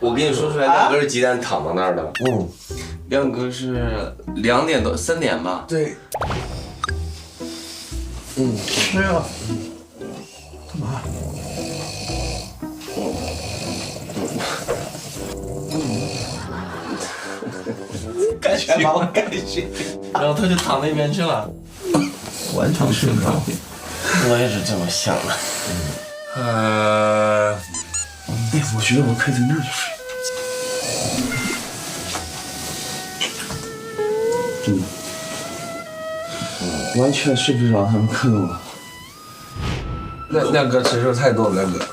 我跟你说出来，亮哥是几点躺到那儿的？亮哥是2点多3点吧？对。是啊。干嘛？感觉把我感觉，然后他就躺那边去了，完全睡着。我也是这么想的。哎，我觉得我可以在那儿就睡。真的，完全睡不着，他们克我。亮哥承受太多了，亮哥。